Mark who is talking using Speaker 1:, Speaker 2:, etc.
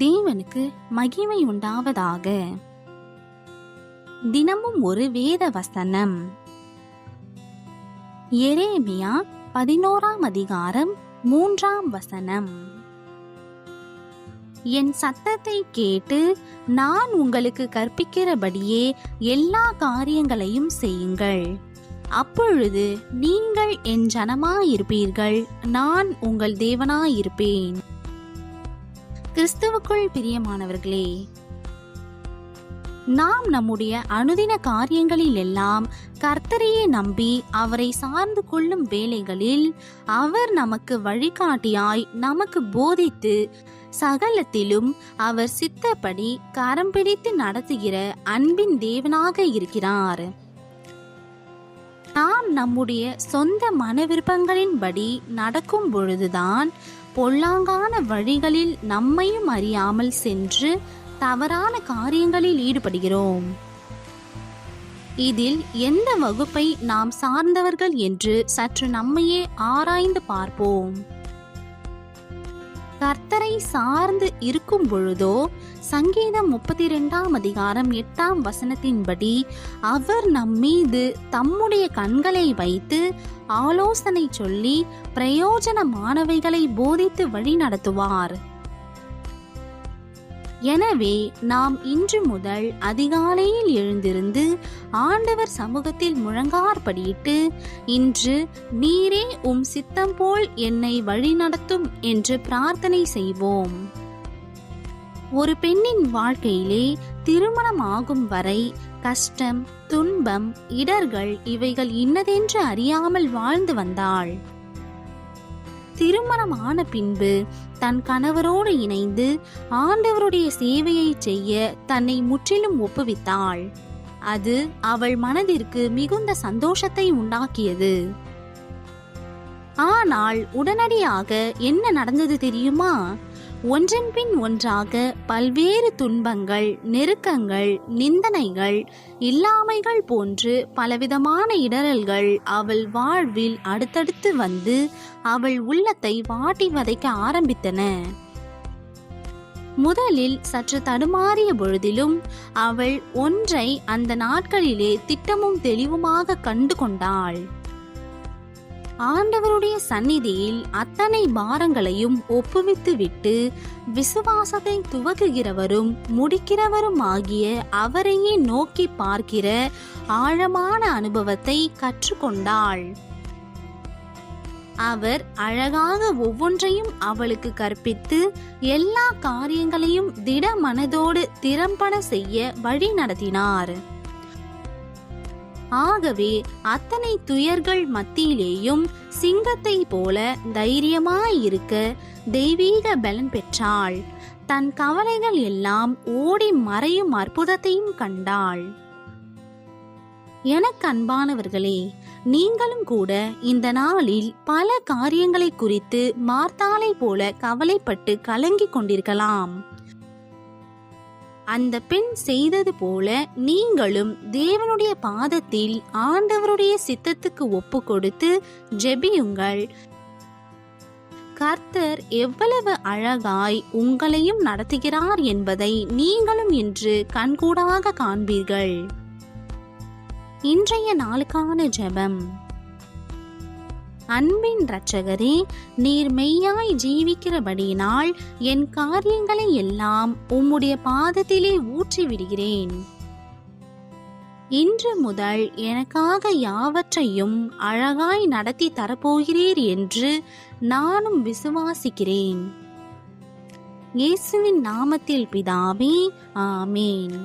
Speaker 1: தேவனுக்கு மகிமை உண்டாவதாக. தினமும் ஒரு வேத வசனம். எரேமியா 11ஆம் அதிகாரம் 3ஆம் வசனம். என் சத்தத்தை கேட்டு நான் உங்களுக்கு கற்பிக்கிறபடியே எல்லா காரியங்களையும் செய்யுங்கள். அப்பொழுது நீங்கள் என் ஜனமாயிருப்பீர்கள், நான் உங்கள் தேவனாயிருப்பேன். கிறிஸ்துவுக்குள் பிரியமானவர்களே, நாம் நம்முடைய அனுதின காரியங்களில் எல்லாம் கர்த்தரையே நம்பி அவரை சார்ந்து கொள்ளும் வேளைகளில் அவர் நமக்கு வழிகாட்டியாய் நமக்கு போதித்து சகலத்திலும் அவர் சித்தப்படி கரம் பிடித்து நடத்துகிற அன்பின் தேவனாக இருக்கிறார். நாம் நம்முடைய சொந்த மன விருப்பங்களின்படி நடக்கும் பொழுதுதான் பொல்லாங்கான வழிகளில் நம்மையும் அறியாமல் சென்று தவறான காரியங்களில் ஈடுபடுகிறோம். இதில் எந்த வகுப்பை நாம் சார்ந்தவர்கள் என்று சற்று நம்மையே ஆராய்ந்து பார்ப்போம். கர்த்தரை சார்ந்து இருக்கும் பொழுதோ சங்கீதம் 32ஆம் அதிகாரம் 8ஆம் வசனத்தின்படி அவர் நம்மீது தம்முடைய கண்களை வைத்து ஆலோசனை சொல்லி பிரயோஜனமானவைகளை போதித்து வழி நடத்துவார். எனவே நாம் இன்று முதல் அதிகாலையில் எழுந்திருந்து ஆண்டவர் சமூகத்தில் முழங்கார்படியிட்டு, இன்று நீரே உம் சித்தம் போல் என்னை வழிநடத்தும் என்று பிரார்த்தனை செய்வோம். ஒரு பெண்ணின் வாழ்க்கையிலே திருமணம் ஆகும் வரை கஷ்டம், துன்பம், இடர்கள் இவைகள் இன்னதென்று அறியாமல் வாழ்ந்து வந்தாள். திருமணமான பின்பு தன் கணவரோடு இணைந்து ஆண்டவருடைய சேவையை செய்ய தன்னை முற்றிலும் ஒப்புவித்தாள். அது அவள் மனதிற்கு மிகுந்த சந்தோஷத்தை உண்டாக்கியது. ஆனால் உடனடியாக என்ன நடந்தது தெரியுமா? ஒன்றன் பின் ஒன்றாக பல்வேறு துன்பங்கள், நெருக்கங்கள், நிந்தனைகள், இல்லாமைகள் போன்று பலவிதமான இடரல்கள் அவள் வாழ்வில் அடுத்தடுத்து வந்து அவள் உள்ளத்தை வாட்டி வதைக்க ஆரம்பித்தன. முதலில் சற்று தடுமாறிய பொழுதிலும் அவள் ஒன்றை அந்த நாட்களிலே திட்டமும் தெளிவுமாக கண்டு கொண்டாள். ஆண்டவருடைய சந்நிதியில் அத்தனை பாரங்களையும் ஒப்புவித்து விட்டு விசுவாசத்தை துவக்குகிறவரும் முடிக்கிறவரும் ஆகிய அவரையே நோக்கி பார்க்கிற ஆழமான அனுபவத்தை கற்றுக்கொண்டாள். அவர் அழகாக ஒவ்வொன்றையும் அவளுக்கு கற்பித்து எல்லா காரியங்களையும் திட மனதோடு திறம்பட செய்ய வழி நடத்தினார். ஆகவே அத்தனை துயர்கள் மத்தியிலேயும் சிங்கத்தை போல தைரியமாயிருக்க தெய்வீக பலன் பெற்றாள். தன் கவலைகள் எல்லாம் ஓடி மறையும் அற்புதத்தையும் கண்டாள். எனக்கு அன்பானவர்களே, நீங்களும் கூட இந்த நாளில் பல காரியங்களை குறித்து மார்த்தாளை போல கவலைப்பட்டு கலங்கிக் கொண்டிருக்கலாம். அந்த பெண் செய்தது போல நீங்களும் தேவனுடைய பாதத்தில் ஆண்டவருடைய சித்தத்துக்கு ஒப்பு கொடுத்து ஜெபியுங்கள். கர்த்தர் எவ்வளவு அழகாய் உங்களையும் நடத்துகிறார் என்பதை நீங்களும் இன்று கண்கூடாக காண்பீர்கள். இன்றைய நாளுக்கான ஜெபம். அன்பின் இரட்சகரே, நீர் மெய்யாய் ஜீவிக்கிறபடியினால் என் காரியங்களை எல்லாம் உம்முடைய பாதத்திலே ஊற்றி விடுகிறேன். இன்று முதல் எனக்காக யாவற்றையும் அழகாய் நடத்தி தரப்போகிறீர் என்று நானும் விசுவாசிக்கிறேன். இயேசுவின் நாமத்தில் பிதாவே, ஆமேன்.